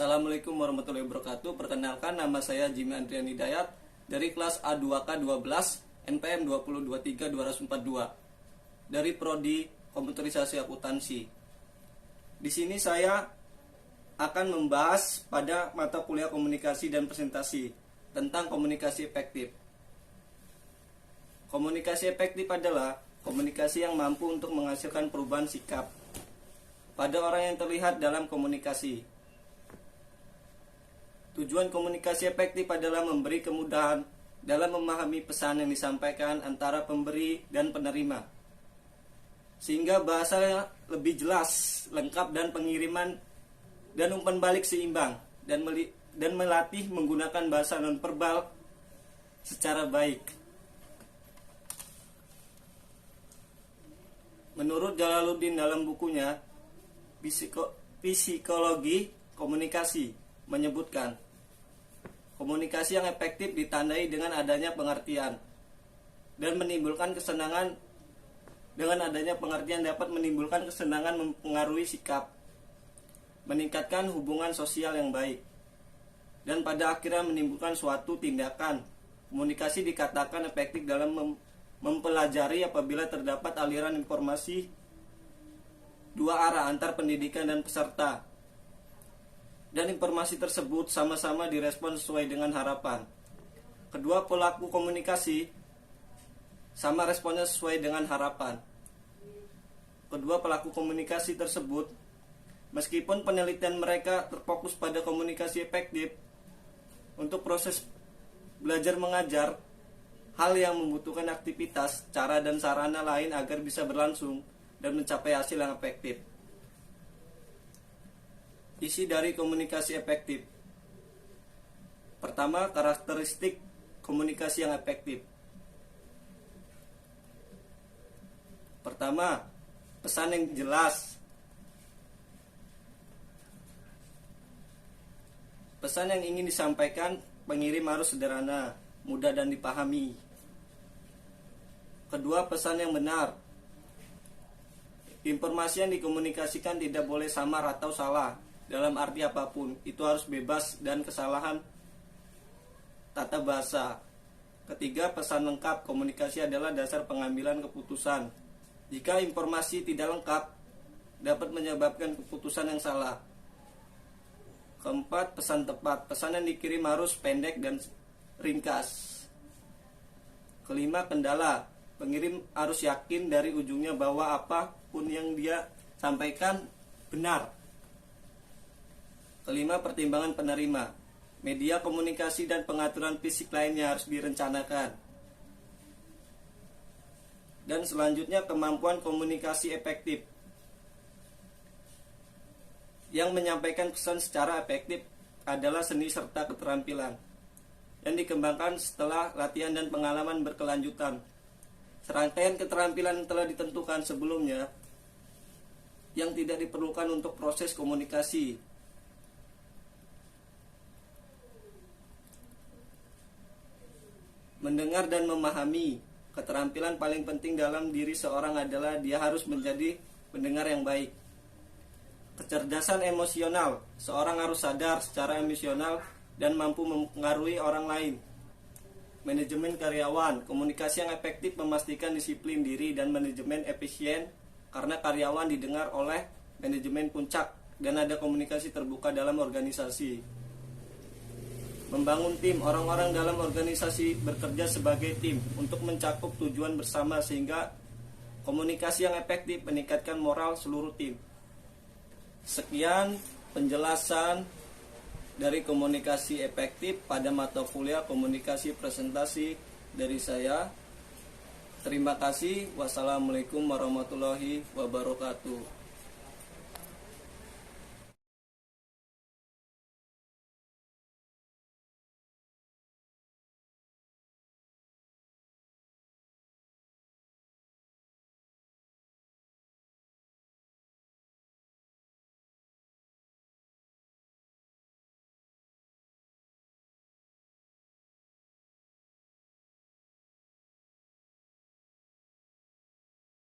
Assalamualaikum warahmatullahi wabarakatuh. Perkenalkan, nama saya Jimmy Andrian Hidayat dari kelas A2K12 NPM 2023242 dari Prodi Komputerisasi Akuntansi. Di sini saya akan membahas pada mata kuliah komunikasi dan presentasi tentang komunikasi efektif. Komunikasi efektif adalah komunikasi yang mampu untuk menghasilkan perubahan sikap pada orang yang terlihat dalam komunikasi. Tujuan komunikasi efektif adalah memberi kemudahan dalam memahami pesan yang disampaikan antara pemberi dan penerima, sehingga bahasa lebih jelas, lengkap, dan pengiriman dan umpan balik seimbang, dan melatih menggunakan bahasa nonverbal secara baik. Menurut Jalaluddin dalam bukunya Psikologi Komunikasi menyebutkan, komunikasi yang efektif ditandai dengan adanya pengertian dan menimbulkan kesenangan. Dengan adanya pengertian dapat menimbulkan kesenangan, mempengaruhi sikap, meningkatkan hubungan sosial yang baik, dan pada akhirnya menimbulkan suatu tindakan. Komunikasi dikatakan efektif dalam mempelajari apabila terdapat aliran informasi dua arah antar pendidikan dan peserta, dan informasi tersebut sama-sama direspon sesuai dengan harapan. Kedua pelaku komunikasi sama responnya sesuai dengan harapan. Kedua pelaku komunikasi tersebut, meskipun penelitian mereka terfokus pada komunikasi efektif untuk proses belajar mengajar, hal yang membutuhkan aktivitas, cara, dan sarana lain agar bisa berlangsung dan mencapai hasil yang efektif. Isi dari komunikasi efektif. Pertama, karakteristik komunikasi yang efektif. Pertama, pesan yang jelas. Pesan yang ingin disampaikan pengirim harus sederhana, mudah, dan dipahami. Kedua, pesan yang benar. Informasi yang dikomunikasikan tidak boleh samar atau salah dalam arti apapun. Itu harus bebas dan kesalahan tata bahasa. Ketiga, pesan lengkap. Komunikasi adalah dasar pengambilan keputusan. Jika informasi tidak lengkap, dapat menyebabkan keputusan yang salah. Keempat, pesan tepat. Pesan yang dikirim harus pendek dan ringkas. Kelima, kendala. Pengirim harus yakin dari ujungnya bahwa apapun yang dia sampaikan benar. Kelima, pertimbangan penerima. Media komunikasi dan pengaturan fisik lainnya harus direncanakan. Dan selanjutnya, kemampuan komunikasi efektif. Yang menyampaikan pesan secara efektif adalah seni serta keterampilan yang dikembangkan setelah latihan dan pengalaman berkelanjutan. Serangkaian keterampilan yang telah ditentukan sebelumnya yang tidak diperlukan untuk proses komunikasi. Mendengar dan memahami. Keterampilan paling penting dalam diri seorang adalah dia harus menjadi pendengar yang baik. Kecerdasan emosional. Seorang harus sadar secara emosional dan mampu mempengaruhi orang lain. Manajemen karyawan. Komunikasi yang efektif memastikan disiplin diri dan manajemen efisien karena karyawan didengar oleh manajemen puncak dan ada komunikasi terbuka dalam organisasi. Membangun tim. Orang-orang dalam organisasi bekerja sebagai tim untuk mencakup tujuan bersama sehingga komunikasi yang efektif meningkatkan moral seluruh tim. Sekian penjelasan dari komunikasi efektif pada mata kuliah komunikasi presentasi dari saya. Terima kasih. Wassalamualaikum warahmatullahi wabarakatuh.